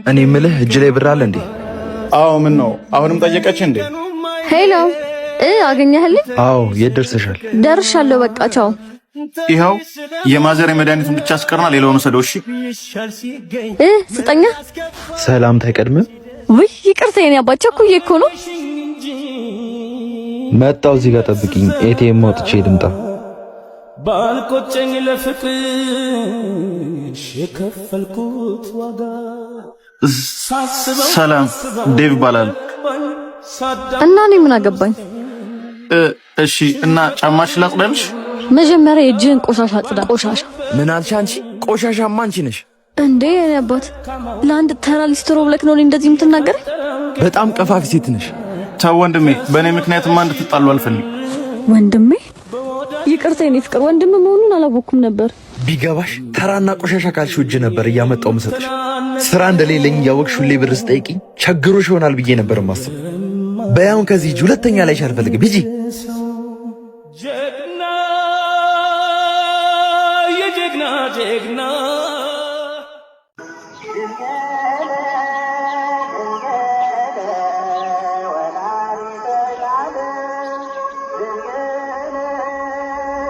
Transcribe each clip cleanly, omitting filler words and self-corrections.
እኔ የምልህ እጅ ላይ ብር አለ እንዴ? አዎ። ምን ነው አሁንም ጠየቀች እንዴ? ሄሎ አገኘህልኝ? አዎ። የት ደርሰሻል? ደርሻለሁ። በቃ ቻው። ይኸው የማዘር መድኃኒቱን ብቻ አስቀርና ሌላውን ወሰደው። እሺ ስጠኛ። ሰላም ታይቀድም? ውይ ይቅርታ የኔ አባት ቸኩዬ እኮ ነው። መጣው። እዚህ ጋር ጠብቂኝ። ኤቲኤም ወጥቼ ልምጣ። ባልቆጨኝ ለፍቅርሽ የከፈልኩት ዋጋ። ሰላም ዴቭ ይባላል። እና እኔ ምን አገባኝ? እሺ እና ጫማሽ ላጽዳልሽ? መጀመሪያ የእጅህን ቆሻሻ አጽዳ። ቆሻሻ ምን አልሽ አንቺ? ቆሻሻማ አንቺ ነሽ እንዴ? የኔ አባት ለአንድ ተራ ሊስትሮ ብለክ ነው እንደዚህ የምትናገር? በጣም ቀፋፊ ሴት ነሽ። ተው ወንድሜ፣ በእኔ ምክንያትማ እንድትጣሉ አልፈልግም። ወንድሜ? ይቅርታ የኔ ፍቅር፣ ወንድም መሆኑን አላወኩም ነበር። ቢገባሽ ተራና ቆሻሻ ካልሽው እጅ ነበር እያመጣው መሰጥሽ። ስራ እንደሌለኝ እያወቅሽ ሁሌ ብር ስጠይቂኝ ቸግሮሽ ይሆናል ብዬ ነበር ማስብ። በያውን ከዚህ እጅ ሁለተኛ ላይሽ አልፈልግም። ሂጂ። ጀግና የጀግና ጀግና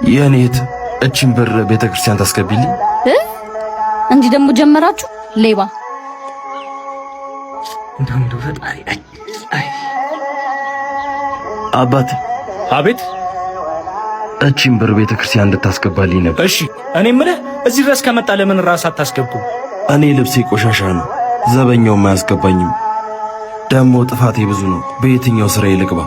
የኔት እቺን ብር ቤተክርስቲያን ታስገቢልኝ እንጂ ደግሞ ጀመራችሁ ሌባ። እንደው ፈጣሪ አባቴ። አቤት። እቺን ብር ቤተክርስቲያን እንድታስገባልኝ ነበር። እሺ እኔ የምልህ እዚህ ድረስ ከመጣ ለምን ራስ አታስገቡ? እኔ ልብሴ ቆሻሻ ነው፣ ዘበኛውም አያስገባኝም። ደግሞ ጥፋቴ ብዙ ነው። በየትኛው ስራ ልግባ?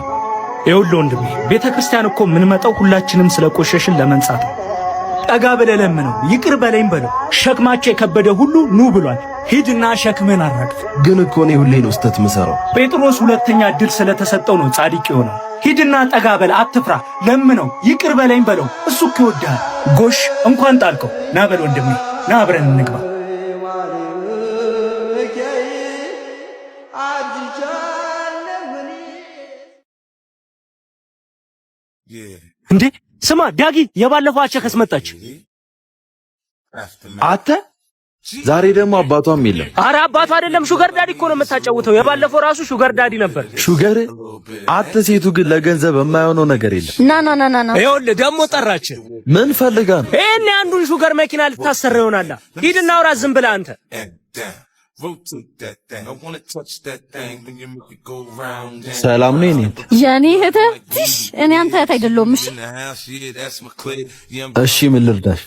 ይኸውልህ ወንድሜ፣ ቤተክርስቲያን እኮ የምንመጣው ሁላችንም ስለቆሸሽን ለመንጻት ነው። ጠጋ ብለህ ለምነው፣ ይቅር በለኝ በለው። ሸክማቸው የከበደ ሁሉ ኑ ብሏል። ሂድና ሸክምህን አራግፍ። ግን እኮ እኔ ሁሌ ነው ስህተት የምሰራው። ጴጥሮስ ሁለተኛ ዕድል ስለተሰጠው ነው ጻድቅ የሆነው። ሂድና ጠጋ በል፣ አትፍራ፣ ለምነው፣ ይቅር በለኝ በለው። እሱ እኮ ይወድሃል። ጎሽ እንኳን ጣልከው። ና በል ወንድሜ፣ ና አብረን እንግባ። እንዴ ስማ ዳጊ፣ የባለፈው አቸከስ መጣች። አተ ዛሬ ደግሞ አባቷም የለም። አረ አባቷ አይደለም ሹገር ዳዲ እኮ ነው የምታጫውተው። የባለፈው ራሱ ሹገር ዳዲ ነበር። ሹገር አተ ሴቱ ግን ለገንዘብ የማይሆነው ነገር የለም። ና ይኸውልህ ደግሞ ጠራች። ምን ፈልጋ ነው? ይሄን አንዱን ሹገር መኪና ልታሰራ ይሆናል። ሂድና አውራ ዝም ብለህ አንተ። ሰላም ነው የኔ እህት። እኔ አንተ እህት አይደለሁም። እሺ ምን ልርዳሽ?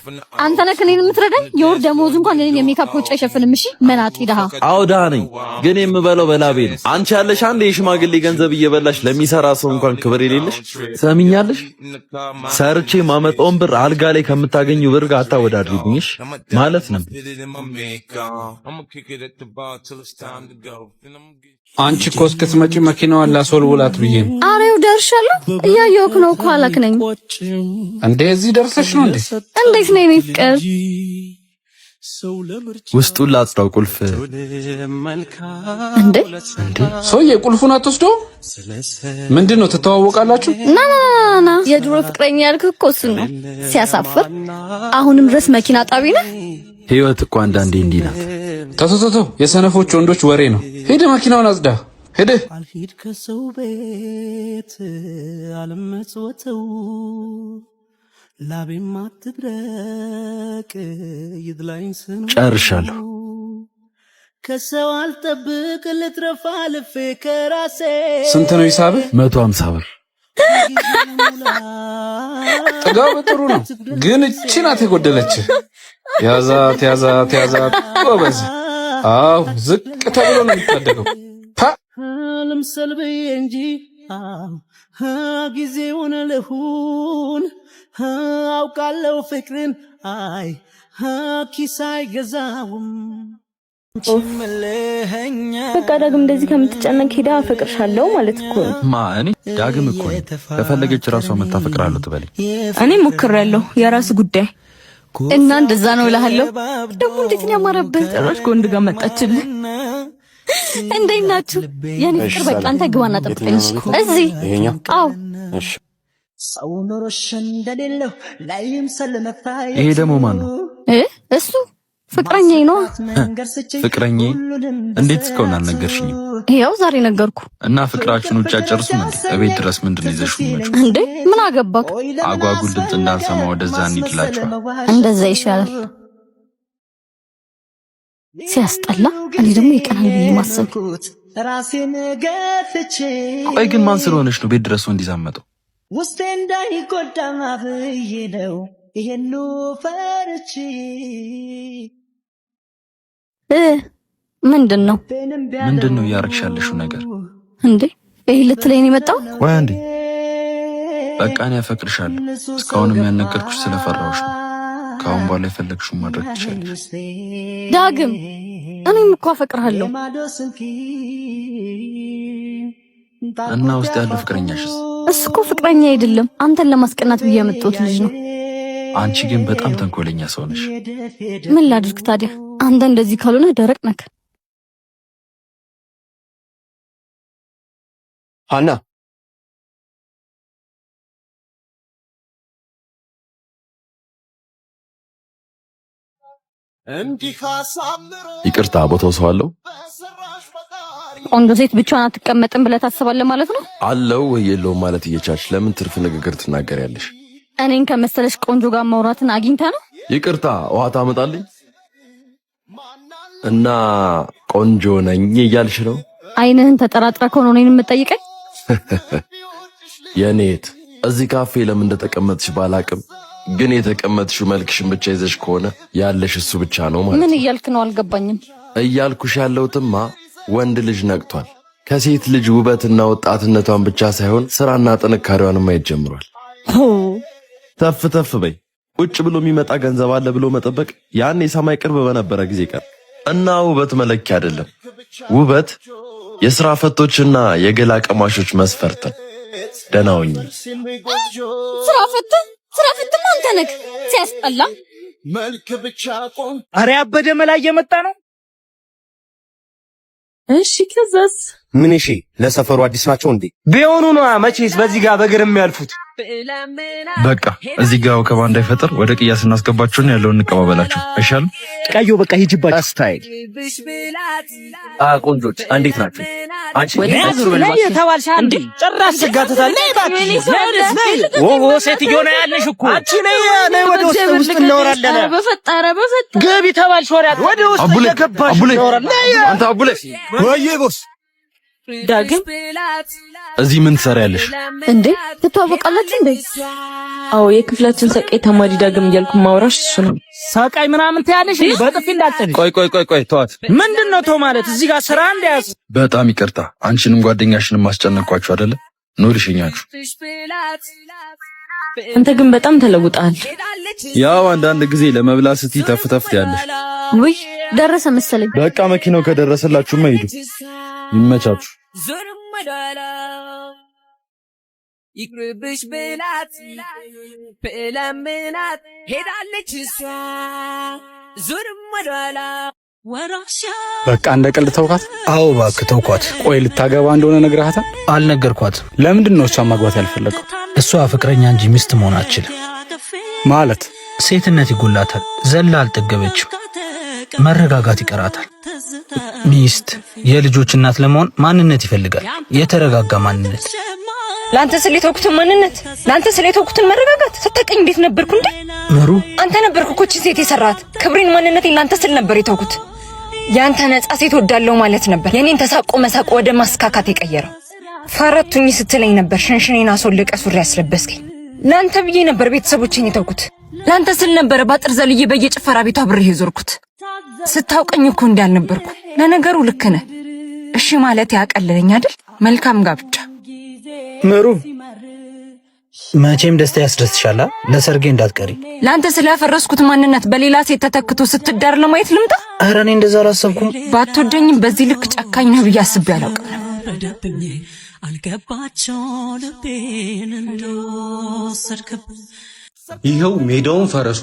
አንተ ነህ እኔን የምትረዳኝ? የወር ደመወዝ እንኳን እኔን የሜካፕ ወጪ አይሸፍንም። እሺ መናጢ ደሃ። አዎ ደሃ ነኝ፣ ግን የምበላው በላቤ ነው። አንቺ ያለሽ አንድ የሽማግሌ ገንዘብ እየበላሽ ለሚሰራ ሰው እንኳን ክብር የሌለሽ። ሰሚኛለሽ? ሰርቼ ማመጣውን ብር አልጋ ላይ ከምታገኙ ብር ጋር አታወዳድሪብኝሽ ማለት ነው። አንቺ እኮ እስክትመጪ መኪናዋን ላስወልውላት ብዬ ነው። አሬው ደርሻለሁ። እያየሁህ ነው እኮ አላክ ነኝ እንዴ? እዚህ ደርሰሽ ነው እንዴ? እንዴት ነኝ እኔ ፍቅር? ውስጡን ላጽዳው። ቁልፍ እንዴ ሰውዬ ቁልፉን አትወስደው? ምንድነው ትተዋወቃላችሁ? ና የድሮ ፍቅረኛ ያልኩህ እኮ እሱን ነው። ሲያሳፍር አሁንም ድረስ መኪና ጣቢ ነህ። ህይወት እኮ አንዳንዴ እንዲህ ናት። ተተተተ የሰነፎች ወንዶች ወሬ ነው። ሄደ መኪናውን አጽዳ። ሄደ አልሂድ ከሰው ቤት አልመጽወተው ላቤም አትድረቅ ይድላኝ ስኑ። ጨርሻለሁ። ከሰው አልጠብቅ ልትረፋ ልፌ ከራሴ። ስንት ነው ሂሳብህ? 150 ብር። ጥጋብ ጥሩ ነው፣ ግን እቺ ናት የጎደለች። ያዛት ጎበዝ። አው ዝቅ ተብሎ ነው የሚታደገው። ልምሰል ብዬ እንጂ ጊዜውን ልሁን አውቃለሁ ፍቅርን አይ ኪስ አይገዛውም። በቃ ዳግም እንደዚህ ከምትጨነቅ ሄዳ አፈቅርሻለሁ ማለት እኮ ነው። እኔ ዳግም እኮ ከፈለገች ራሷ መታፈቅራለሁ ትበለኝ። እኔ ሞክሬያለሁ፣ የራስ ጉዳይ እና እንደዛ ነው እልሃለሁ። ደግሞ እንዴት ነው ያማረብህ! ጭራሽ ከወንድ ጋር መጣችልህ። እንዴት ናችሁ የኔ ፍቅር? በቃ አንተ ግባና ጠብቀኝ እዚህ። አዎ እሺ። ሰው ኖሮሽ እንደሌለው ላይም ሰለመታይ። ይሄ ደግሞ ማን ነው? እሱ ፍቅረኛዬ ነው። ፍቅረኛዬ? እንዴት እስካሁን አልነገርሽኝም? ይኸው ዛሬ ነገርኩ። እና ፍቅራችሁን ውጭ አጨርሱም እንዴ? እቤት ድረስ ምንድን ነው ይዘሽው የምትመጪው? እንዴ ምን አገባክ? አጓጉል ድምፅ እንዳልሰማ ወደዛ እንሂድላችሁ። እንደዛ ይሻላል። ሲያስጠላ። እኔ ደግሞ ይቀናል ብዬ ማሰብ። ቆይ ግን ማን ስለሆነች ነው ቤት ድረስ እንዲዛመጠው? ውስጤ እንዳይጎዳ ብዬ ነው ይሄኑ ፈርቼ። ምንድነው እያረግሻለሽው ነገር እንዴ? ይሄ ልትለኝ ነው የመጣው? ወይ አንዴ በቃ እኔ አፈቅርሻለሁ። እስካሁንም ያልነገርኩሽ ስለፈራሁሽ ነው። ካሁን በኋላ የፈለግሽውን ማድረግ ትችያለሽ። ዳግም እኔም እኮ አፈቅርሃለሁ። እና ውስጥ ያለው ፍቅረኛሽስ? እሱ እኮ ፍቅረኛ አይደለም፣ አንተን ለማስቀናት ብዬ ያመጣሁት ልጅ ነው። አንቺ ግን በጣም ተንኮለኛ ሰው ነሽ። ምን ላድርግ ታዲያ? አንተ እንደዚህ ካልሆነ ደረቅ ነክ። ሀና ይቅርታ፣ ቦታው ሰው አለው? ቆንጆ ሴት ብቻዋን አትቀመጥም ብለህ ታስባለህ ማለት ነው? አለው ወይ የለውም ማለት እየቻልሽ ለምን ትርፍ ንግግር ትናገሪያለሽ? እኔን ከመሰለሽ ቆንጆ ጋር ማውራትን አግኝታ ነው? ይቅርታ፣ ውሃ ታመጣልኝ? እና ቆንጆ ነኝ እያልሽ ነው? አይንህን ተጠራጥራ ከሆነ እኔን የምትጠይቀኝ? የኔት እዚህ ካፌ ለምን እንደተቀመጥሽ ባላቅም ግን የተቀመጥሽው መልክሽን ብቻ ይዘሽ ከሆነ ያለሽ እሱ ብቻ ነው ማለት። ምን እያልክ ነው? አልገባኝም። እያልኩሽ ያለውትማ ወንድ ልጅ ነቅቷል። ከሴት ልጅ ውበትና ወጣትነቷን ብቻ ሳይሆን ስራና ጥንካሬዋንም ማየት ጀምሯል። ተፍ ተፍ በይ። ቁጭ ብሎ የሚመጣ ገንዘብ አለ ብሎ መጠበቅ ያኔ ሰማይ ቅርብ በነበረ ጊዜ ቀር እና ውበት መለኪያ አይደለም። ውበት የሥራ ፈቶችና የገላ ቀማሾች መስፈርት። ደህና ሁኚ። ስራ ፈት አንተ ነህ። ሲያስጠላ መልክ ብቻ ቆም። አረ ያበደ መላ እየመጣ ነው። እሺ ከዛስ? ምን? እሺ ለሰፈሩ አዲስ ናቸው እንዴ? ቢሆኑ ነው መቼስ በዚህ ጋር በእግር የሚያልፉት። በቃ እዚህ ጋር ወከባ እንዳይፈጠር ወደ ቅያስ እናስገባቸውና ያለውን እንቀባበላቸው አይሻልም? ቀዩ በቃ ሂጅባችሁ። ስታይል ቆንጆች እንዴት ናችሁ? አንቺ ነይ ተባልሽ እንዴ? ጭራሽ ስጋተታል። ነይ እባክሽ ወዎ ሴትዮ ነው ያለሽ እኮ አንቺ ነይ ወደ ውስጥ እናወራለን። በፈጠረ ገቢ ተባልሽ ወራት ወደ ውስጥ እየገባሽ እናወራለን። አንተ አቡሌ ወይ ቦስ ዳግም እዚህ ምን ትሰሪያለሽ እንዴ? ትተዋወቃላችሁ እንዴ? አዎ የክፍላችን ሰቃይ ተማሪ ዳግም እያልኩ ማውራሽ እሱ ነው። ሰቃይ ምናምን ታያለሽ? በጥፊ እንዳትጠሪ። ቆይ ተዋት። ምንድነው ተው ማለት? እዚህ ጋር ስራ እንዲያስ። በጣም ይቅርታ፣ አንቺንም ጓደኛሽንም ማስጨነቅኳችሁ አይደለ? ኑ ልሽኛችሁ። አንተ ግን በጣም ተለውጣል። ያው አንዳንድ ጊዜ ለመብላት ስትይ ተፍተፍት ያለሽ። ውይ ደረሰ መሰለኝ። በቃ መኪናው ከደረሰላችሁማ ሂዱ። ይመቻችሁ። ይቅርብሽ ብላት ብለምናት ሄዳለች እሷ ዙርም ወደኋላ። በቃ እንደ ቀልድ ተውካት? አዎ እባክህ ተውኳት። ቆይ ልታገባ እንደሆነ ነግረሃታል? አልነገርኳትም። ለምንድን ነው እሷን ማግባት ያልፈለገው? እሷ ፍቅረኛ እንጂ ሚስት መሆን አትችልም። ማለት ሴትነት ይጎላታል። ዘላ አልጠገበችም። መረጋጋት ይቀራታል። ሚስት የልጆች እናት ለመሆን ማንነት ይፈልጋል። የተረጋጋ ማንነት። ላንተ ስለ የተውኩትን ማንነት፣ ላንተ ስለ የተውኩትን መረጋጋት ስታቀኝ እንዴት ነበርኩ እንዴ? ምሩ አንተ ነበርኩ እኮ እቺ ሴት የሰራት። ክብሬን ማንነቴን ላንተ ስል ነበር የተውኩት። ያንተ ነጻ ሴት ወዳለው ማለት ነበር የኔን ተሳቆ መሳቆ ወደ ማስካካት የቀየረው። ፈረቱኝ ስትለኝ ነበር ሽንሽኔን አስወልቀ ሱሪ ያስለበስከኝ። ላንተ ብዬ ነበር ቤተሰቦቼን የተውኩት። ላንተ ስል ነበር ባጥር ዘልዬ በየጭፈራ ቤቷ አብሬ የዞርኩት። ስታውቀኝ እኮ እንዳልነበርኩ። ለነገሩ ልክ ነህ። እሺ ማለት ያቀለለኝ አይደል? መልካም ጋብቻ። ምሩ መቼም ደስታ ያስደስትሻል። ለሰርጌ እንዳትቀሪ። ላንተ ስለፈረስኩት ማንነት በሌላ ሴት ተተክቶ ስትዳር ለማየት ልምጣ? ኧረ እኔ እንደዛ አላሰብኩም። ባትወደኝም በዚህ ልክ ጨካኝ ነህ ብዬ አስቤ አላውቅም። አልገባቸው ልቤን እንደወሰድክብኝ ይኸው ሜዳውን ፈረሱ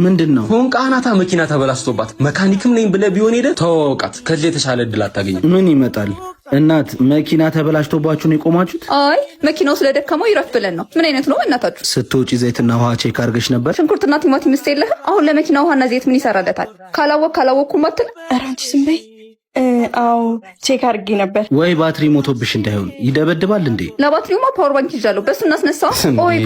ምንድነው? ፎንቃ አናታ መኪና ተበላሽቶባት መካኒክም ነኝ ብለህ ቢሆን ሄደህ ተዋወቃት። ከዚህ የተሻለ እድል አታገኝም። ምን ይመጣል? እናት መኪና ተበላሽቶባችሁ ነው የቆማችሁት? አይ መኪናው ስለደከመው ይረፍ ብለን ነው። ምን አይነት ነው እናታችሁ? ስትወጪ ዘይትና ውሃ ቼክ አድርገሽ ነበር? ሽንኩርትና ቲማቲም ምስት የለህም? አሁን ለመኪና ውሃና ዘይት ምን ይሰራለታል? ካላወቅኩም አትል። ኧረ አንቺ ዝም በይ። አዎ ቼክ አድርጌ ነበር። ወይ ባትሪ ሞቶብሽ እንዳይሆን። ይደበድባል እንዴ? ለባትሪውማ ፓወር ባንክ ይዣለሁ፣ በሱ እናስነሳው። ቆይ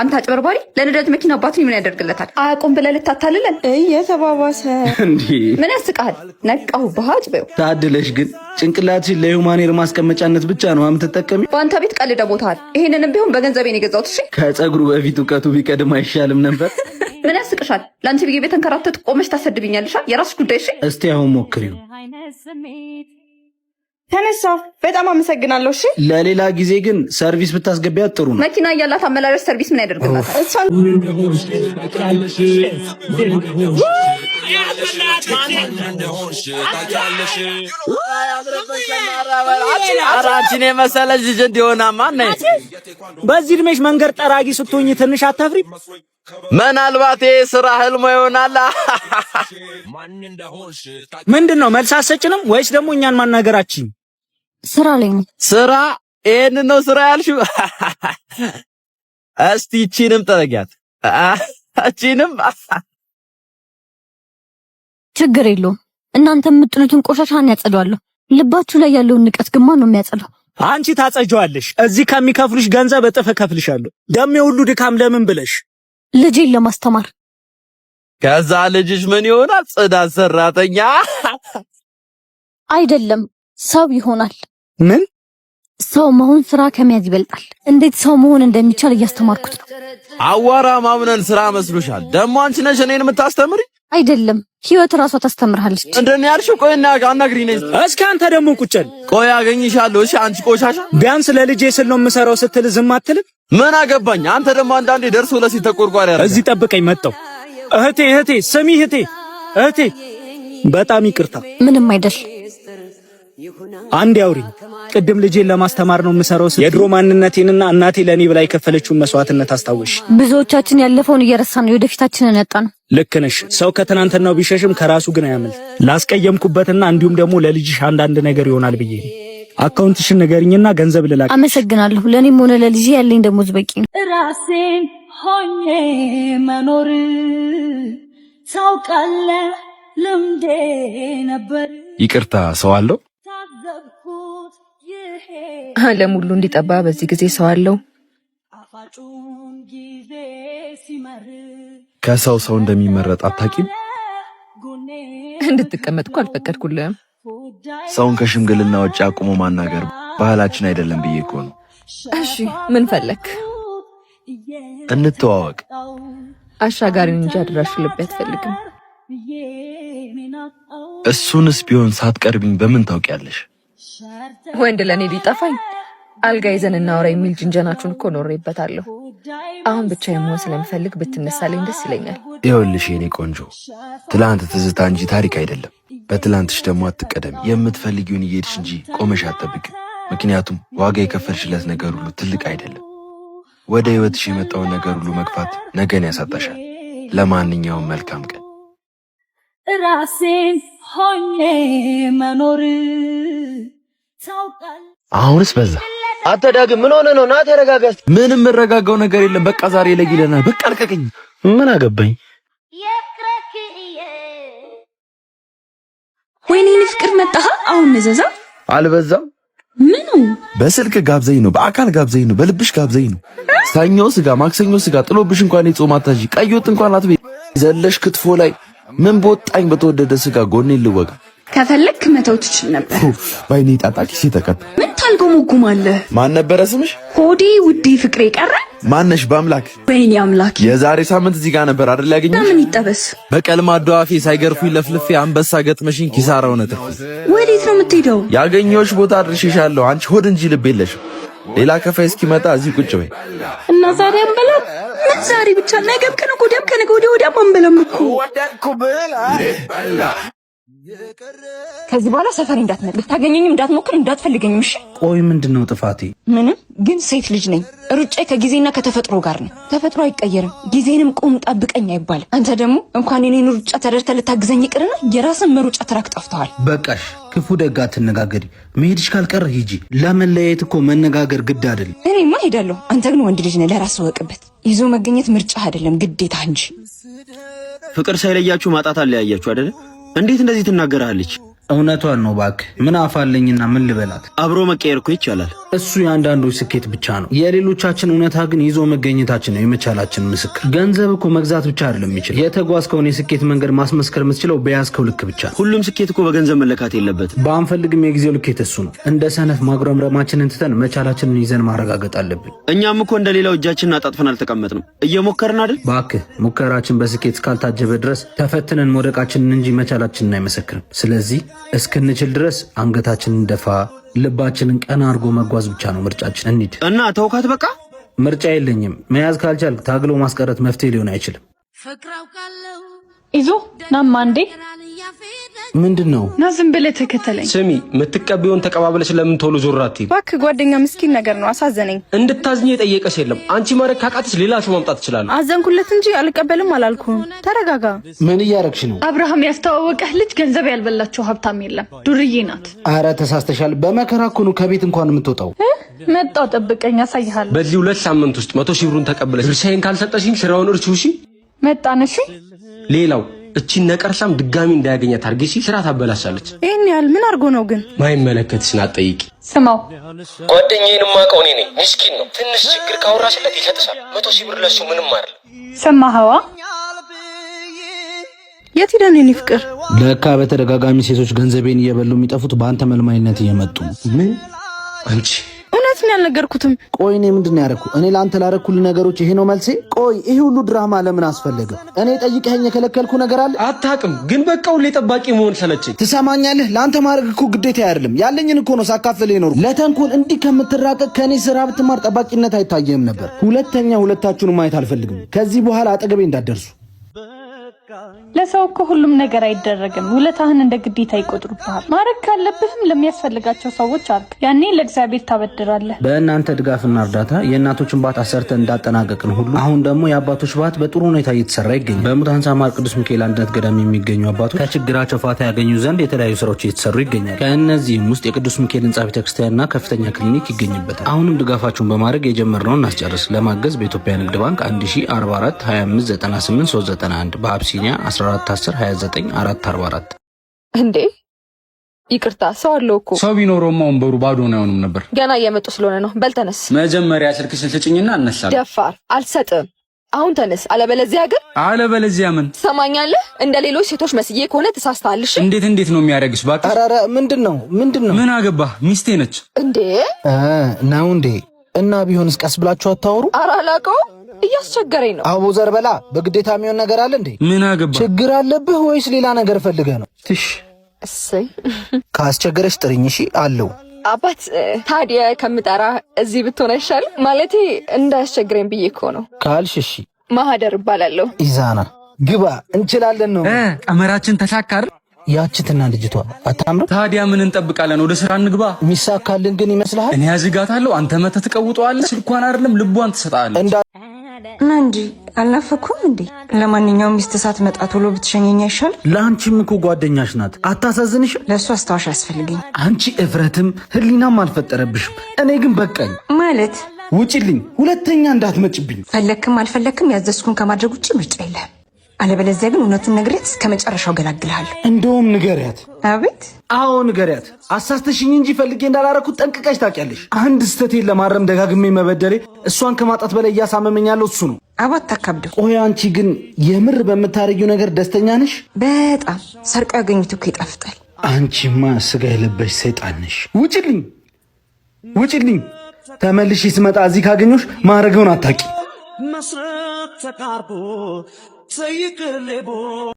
አንተ አጭበርባሪ፣ ለነዳጅ መኪና ባትሪ ምን ያደርግለታል? አያውቁም ብለህ ልታታልለን እየተባባሰ እንዴ? ምን ያስቃል? ነቃሁ ባጭ በው። ታድለሽ ግን ጭንቅላትሽን ለዩማኔር ማስቀመጫነት ብቻ ነው የምትጠቀሚ። በአንተ ቤት ቀልደ ቦታል። ይሄንንም ቢሆን በገንዘቤ ነው የገዛሁት። እሺ ከጸጉሩ በፊት እውቀቱ ቢቀድም አይሻልም ነበር? ምን ያስቅሻል? ለአንቺ ብዬ ቤት ተንከራተት ቆመሽ ታሰድብኛለሽ። የራስሽ ጉዳይ። እሺ እስቲ አሁን ሞክሪው። ተነሳ። በጣም አመሰግናለሁ። እሺ ለሌላ ጊዜ ግን ሰርቪስ ብታስገቢያት ጥሩ ነው። መኪና እያላት አመላላሽ ሰርቪስ ምን ያደርግላታል? አራንቺን የመሰለች ልጅ እንዲሆና ማን ነው? በዚህ እድሜሽ መንገድ ጠራጊ ስትሆኝ ትንሽ አታፍሪ? ምናልባት ስራ ህልሞ ይሆናል። ምንድነው መልስ አትሰጭንም ወይስ ደግሞ እኛን ማናገራችን? ስራ ላይ ነው። ስራ? ይሄንን ነው ስራ ያልሽው? እስቲ እቺንም ጠረጊያት። እቺንም ችግር የለውም። እናንተ የምጥሉትን ቆሻሻን ያጸዳዋለሁ። ልባችሁ ላይ ያለውን ንቀት ግን ማን ነው የሚያጸዳው? አንቺ ታጸጃዋለሽ። እዚህ ከሚከፍሉሽ ገንዘብ እጥፍ እከፍልሻለሁ። ደም የሁሉ ድካም ለምን ብለሽ? ልጄን ለማስተማር። ከዛ ልጅሽ ምን ይሆናል? ጽዳት ሰራተኛ አይደለም፣ ሰው ይሆናል። ምን? ሰው መሆን ስራ ከመያዝ ይበልጣል። እንዴት ሰው መሆን እንደሚቻል እያስተማርኩት ነው። አዋራ ማምነን ስራ መስሎሻል? ደግሞ አንቺ ነሽ እኔን የምታስተምሪ? አይደለም፣ ህይወት ራሷ ታስተምርሃለች። እንደኔ ያልሽው? ቆይና አናግሪኝ ነኝ። እስኪ አንተ ደግሞ ቁጭል። ቆይ አገኝሻለሁ። እሺ አንቺ ቆሻሻ። ቢያንስ ለልጄ ስል ነው የምሰራው ስትል ዝም አትልም? ምን አገባኝ? አንተ ደግሞ አንዳንዴ ደርሶ ለሲ ተቆርቋሪ ያረጋ። እዚህ ጠብቀኝ መጣሁ። እህቴ ስሚ እህቴ በጣም ይቅርታ። ምንም አይደል። አንድ ያውሪኝ። ቅድም ልጄን ለማስተማር ነው የምሰራው ስትል የድሮ ማንነቴንና እናቴ ለኔ ብላ የከፈለችውን መስዋዕትነት አስታወሽ። ብዙዎቻችን ያለፈውን እየረሳን ነው ወደፊታችንን ያጣን። ልክ ነሽ። ሰው ከትናንትናው ቢሸሽም ከራሱ ግን አያመልጥ። ላስቀየምኩበትና እንዲሁም ደግሞ ለልጅሽ አንዳንድ ነገር ይሆናል ብዬ አካውንትሽን ንገሪኝና ገንዘብ ልላክ። አመሰግናለሁ። ለኔም ሆነ ለልጄ ያለኝ ደሞዝ በቂ ነው። ራሴን ሆኜ መኖር ታውቃለህ፣ ልምዴ ነበር። ይቅርታ ሰው አለው? ዓለም ሁሉ እንዲጠባ በዚህ ጊዜ ሰው አለው። ከሰው ሰው እንደሚመረጥ አታውቂም? እንድትቀመጥ እኮ አልፈቀድኩልህም። ሰውን ከሽምግልና ውጭ አቁሞ ማናገር ባህላችን አይደለም ብዬ እኮ ነው። እሺ ምን ፈለክ? እንተዋወቅ። አሻጋሪን እንጂ አድራሽ ልብ አትፈልግም። እሱንስ ቢሆን ሳትቀርቢኝ በምን ታውቂያለሽ? ወንድ ለኔ ሊጠፋኝ አልጋ ይዘን እናወራ የሚል ጅንጀናችሁን እኮ ኖሬበታለሁ። አሁን ብቻ የመሆን ስለምፈልግ ብትነሳልኝ ደስ ይለኛል። ይኸውልሽ የኔ ቆንጆ፣ ትላንት ትዝታ እንጂ ታሪክ አይደለም። በትላንትሽ ደግሞ አትቀደም። የምትፈልጊውን እየሄድሽ እንጂ ቆመሽ አትጠብቂ። ምክንያቱም ዋጋ የከፈልሽለት ነገር ሁሉ ትልቅ አይደለም። ወደ ህይወትሽ የመጣውን ነገር ሁሉ መግፋት ነገን ያሳጣሻል። ለማንኛውም መልካም ቀን። ራሴን ሆኜ መኖር አሁንስ በዛ። አንተ ዳግም ምን ሆነ ነው? ና ተረጋጋ። ምንም የምረጋጋው ነገር የለም። በቃ ዛሬ ለጊለናል። በቃ አልቀቀኝ። ምን አገባኝ? ወይኔ ፍቅር መጣህ። አሁን ነዘዛ አልበዛም? ምኑ? በስልክ ጋብዘኝ ነው፣ በአካል ጋብዘኝ ነው፣ በልብሽ ጋብዘኝ ነው። ሰኞ ስጋ፣ ማክሰኞ ስጋ ጥሎብሽ እንኳን የጾም አታጂ ቀይ ወጥ እንኳን አትበይ። ዘለሽ ክትፎ ላይ ምን በወጣኝ በተወደደ ስጋ ጎኔ ልወጋ። ከፈለክ መተው ትችል ነበር። ባይኔ ጣጣ ኪሴ ተቀጣ። ምን ታልጎመጉማለህ? ማን ነበረ ስምሽ? ሆዴ ውዴ ፍቅሬ ቀረ። ማነሽ? በአምላክ ወይኔ አምላክ። የዛሬ ሳምንት እዚህ ጋር ነበር አይደል ያገኘሽ? ምን ይጠበስ? በቀልማዶ አፌ ሳይገርፉኝ ለፍልፌ አንበሳ ገጥመሽኝ ኪሳራ ሆነ ትርፍ። ወዴት ነው የምትሄደው? ያገኘሁሽ ቦታ አድርሼሻለሁ። አንቺ ሆድ እንጂ ልብ የለሽም። ሌላ ከፋይ እስኪመጣ እዚህ ቁጭ በይ እና ዛሬ አንበላም። ምን ዛሬ ብቻ ነገም ከነገ ወዲያም ከነገ ወዲያ አንበላም እኮ። ከዚህ በኋላ ሰፈር እንዳትመጣ፣ ልታገኘኝም እንዳትሞክር፣ እንዳትፈልገኝም። እሺ? ቆይ ምንድነው ጥፋቴ? ምንም። ግን ሴት ልጅ ነኝ። ሩጫ ከጊዜና ከተፈጥሮ ጋር ነው። ተፈጥሮ አይቀየርም። ጊዜንም ቁም ጠብቀኝ አይባልም። አንተ ደግሞ እንኳን የኔን ሩጫ ተደርተህ ልታግዘኝ ይቅርና የራስን መሩጫ ትራክ ጠፍተዋል። በቃሽ፣ ክፉ ደግ አትነጋገሪ። መሄድሽ ካልቀረ ሂጂ። ለመለያየት እኮ መነጋገር ግድ አይደለም። እኔማ ሄዳለሁ። አንተ ግን ወንድ ልጅ ነህ፣ ለራስህ ወቅበት። ይዞ መገኘት ምርጫ አይደለም ግዴታ እንጂ። ፍቅር ሳይለያችሁ ማጣት አለያያችሁ አይደል? እንዴት እንደዚህ ትናገራለች? እውነቷን ነው ባክ። ምን አፋለኝና ምን ልበላት? አብሮ መቀየር እኮ ይቻላል። እሱ የአንዳንዶች ስኬት ብቻ ነው። የሌሎቻችን እውነታ ግን ይዞ መገኘታችን ነው የመቻላችን ምስክር። ገንዘብ እኮ መግዛት ብቻ አይደለም የሚችል። የተጓዝከውን የስኬት መንገድ ማስመስከር የምትችለው በያዝከው ልክ ብቻ። ሁሉም ስኬት እኮ በገንዘብ መለካት የለበትም። ባንፈልግም የጊዜው ልኬት እሱ ነው። እንደ ሰነፍ ማጉረምረማችንን ትተን መቻላችንን ይዘን ማረጋገጥ አለብን። እኛም እኮ እንደሌላው እጃችንን አጣጥፈን አልተቀመጥንም። እየሞከርን አይደል? ባክህ ሙከራችን በስኬት እስካልታጀበ ድረስ ተፈትነን መውደቃችንን እንጂ መቻላችንን አይመሰክርም። ስለዚህ እስክንችል ድረስ አንገታችንን ደፋ፣ ልባችንን ቀና አድርጎ መጓዝ ብቻ ነው ምርጫችን። እንሂድ እና ተውካት በቃ። ምርጫ የለኝም። መያዝ ካልቻልክ ታግሎ ማስቀረት መፍትሄ ሊሆን አይችልም። ይዞ ናማ እንዴ ምንድነው? ና ዝም ብለህ ተከተለኝ። ስሚ፣ የምትቀበዩን ተቀባብለሽ ለምን ቶሎ ዞር አትይም? እባክህ ጓደኛ ምስኪን ነገር ነው፣ አሳዘነኝ። እንድታዝኝ የጠየቀሽ የለም። አንቺ ማድረግ ካቃተሽ ሌላ ሰው ማምጣት ትችላለህ። አዘንኩለት እንጂ አልቀበልም አላልኩም። ተረጋጋ። ምን እያረግሽ ነው? አብርሃም ያስተዋወቀህ ልጅ ገንዘብ ያልበላቸው ሀብታም የለም፣ ዱርዬ ናት። አረ ተሳስተሻል። በመከራ እኮ ነው ከቤት እንኳን የምትወጣው። መጣው፣ ጠብቀኝ፣ ያሳይሃል። በዚህ 2 ሳምንት ውስጥ 100 ሺህ ብሩን ተቀበለሽ ድርሻዬን ካልሰጠሽኝ ስራውን እርቺው። እሺ? መጣን። እሺ? ሌላው እቺን ነቀርሳም ድጋሚ እንዳያገኛት አርገሽ ስራ ታበላሻለች። ይሄን ያህል ምን አርጎ ነው ግን? ማይመለከትሽን አትጠይቂ። ስማው፣ ጓደኛዬንም ማቀው እኔ ነኝ። ምስኪን ነው። ትንሽ ችግር ካወራሽለት ይሰጥሻል። 100 ሺህ ብር ለሱ ምንም አይደለም። ሰማኸዋ? የት ሄደን የኔ ፍቅር? ለካ በተደጋጋሚ ሴቶች ገንዘቤን እየበሉ የሚጠፉት በአንተ መልማይነት እየመጡ ነው። ምን? አንቺ እውነት ነው ያልነገርኩትም። ቆይ እኔ ምንድነው ያደረኩ? እኔ ለአንተ ላደረኩልህ ነገሮች ይሄ ነው መልሴ? ቆይ ይሄ ሁሉ ድራማ ለምን አስፈለገ? እኔ ጠይቀኸኝ የከለከልኩ ነገር አለ? አታውቅም፣ ግን በቃ ሁሌ ጠባቂ መሆን ሰለቸኝ። ትሰማኛለህ? ለአንተ ማድረግ እኮ ግዴታ አይደለም፣ ያለኝን እኮ ነው ሳካፍልህ የኖርኩ። ለተንኮል እንዲህ ከምትራቀቅ ከኔ ስራ ብትማር ጠባቂነት አይታየህም ነበር። ሁለተኛ ሁለታችሁንም ማየት አልፈልግም። ከዚህ በኋላ አጠገቤ እንዳትደርሱ። ለሰው እኮ ሁሉም ነገር አይደረግም። ውለታህን እንደ ግዴታ ይቆጥሩብሃል። ማድረግ ካለብህም ለሚያስፈልጋቸው ሰዎች አድርግ። ያኔ ለእግዚአብሔር ታበድራለህ። በእናንተ ድጋፍና እርዳታ የእናቶችን ባት አሰርተን እንዳጠናቀቅን ሁሉ አሁን ደግሞ የአባቶች ባት በጥሩ ሁኔታ እየተሰራ ይገኛል። በሙታንሳ ማር ቅዱስ ሚካኤል አንድነት ገዳም የሚገኙ አባቶች ከችግራቸው ፋታ ያገኙ ዘንድ የተለያዩ ስራዎች እየተሰሩ ይገኛል። ከእነዚህም ውስጥ የቅዱስ ሚካኤል ህንጻ ቤተክርስቲያንና ከፍተኛ ክሊኒክ ይገኝበታል። አሁንም ድጋፋችሁን በማድረግ የጀመርነውን እናስጨርስ። ለማገዝ በኢትዮጵያ ንግድ ባንክ 1044 25 98 391 በአብሲኒያ 1410 29 444 እንዴ ይቅርታ፣ ሰው አለው እኮ። ሰው ቢኖረውማ ወንበሩ ባዶ ነው አይሆንም ነበር። ገና እየመጡ ስለሆነ ነው። በል ተነስ። መጀመሪያ ስልክሽን ስጭኝና እነሳለሁ። ደፋር፣ አልሰጥም። አሁን ተነስ፣ አለበለዚያ ግን። አለበለዚያ ምን? ትሰማኛለህ? እንደ ሌሎች ሴቶች መስዬ ከሆነ ተሳስተሃል። እሺ? እንዴት ነው የሚያደርግሽ? እባክሽ። ኧረ ምንድነው? ምን አገባህ? ሚስቴ ነች እንዴ? ነው እንዴ? እና ቢሆንስ ቀስ ብላችሁ አታወሩ? ኧረ አላውቀውም፣ እያስቸገረኝ ነው። አቦ ዘርበላ፣ በግዴታ የሚሆን ነገር አለ እንዴ? ምን አገባህ? ችግር አለብህ ወይስ ሌላ ነገር ፈልገህ ነው? ትሽ እሰይ፣ ካስቸገረሽ ጥሪኝ። እሺ አለው። አባት ታዲያ ከምጠራ እዚህ ብትሆን አይሻልም? ማለቴ እንዳያስቸግረኝ ብዬ እኮ ነው። ካልሽ እሺ። ማህደር እባላለሁ። ኢዛና ግባ፣ እንችላለን ነው። ቀመራችን ተሳካር። ያችትና ልጅቷ አታምር። ታዲያ ምን እንጠብቃለን? ወደ ስራ እንግባ። ሚሳካልን ግን ይመስልሃል? እኔ ያዝጋታለሁ፣ አንተ መተህ ትቀውጠዋለህ። ስልኳን አይደለም ልቧን ትሰጣለህ። እና እንጂ አልናፈኩም እንዴ? ለማንኛውም ሚስት ሳትመጣ ቶሎ ብትሸኘኝ አይሻል? ለአንቺም እኮ ጓደኛሽ ናት። አታሳዝንሽም? ለእሱ አስታዋሽ ያስፈልገኝ። አንቺ እፍረትም ህሊናም አልፈጠረብሽም። እኔ ግን በቃኝ ማለት ውጪልኝ፣ ሁለተኛ እንዳትመጭብኝ። ፈለክም አልፈለክም ያዘዝኩን ከማድረግ ውጭ ምርጫ የለህም። አለበለዚያ ግን እውነቱን ነግሬት እስከ መጨረሻው ገላግልሃለሁ። እንደውም ንገሪያት። አቤት? አዎ ንገሪያት። አሳስተሽኝ እንጂ ፈልጌ እንዳላረኩት ጠንቅቀሽ ታውቂያለሽ። አንድ ስህተቴን ለማረም ደጋግሜ መበደሬ እሷን ከማጣት በላይ እያሳመመኝ ያለው እሱ ነው። አባት ታካብደው። ቆይ አንቺ ግን የምር በምታረጊው ነገር ደስተኛ ነሽ? በጣም ሰርቀው ያገኙት እኮ ይጣፍጣል። አንቺማ ስጋ የለበሽ ሰይጣን ነሽ። ውጪልኝ፣ ውጪልኝ። ተመልሼ ስመጣ እዚህ ካገኘሽ ማረገውን አታውቂ።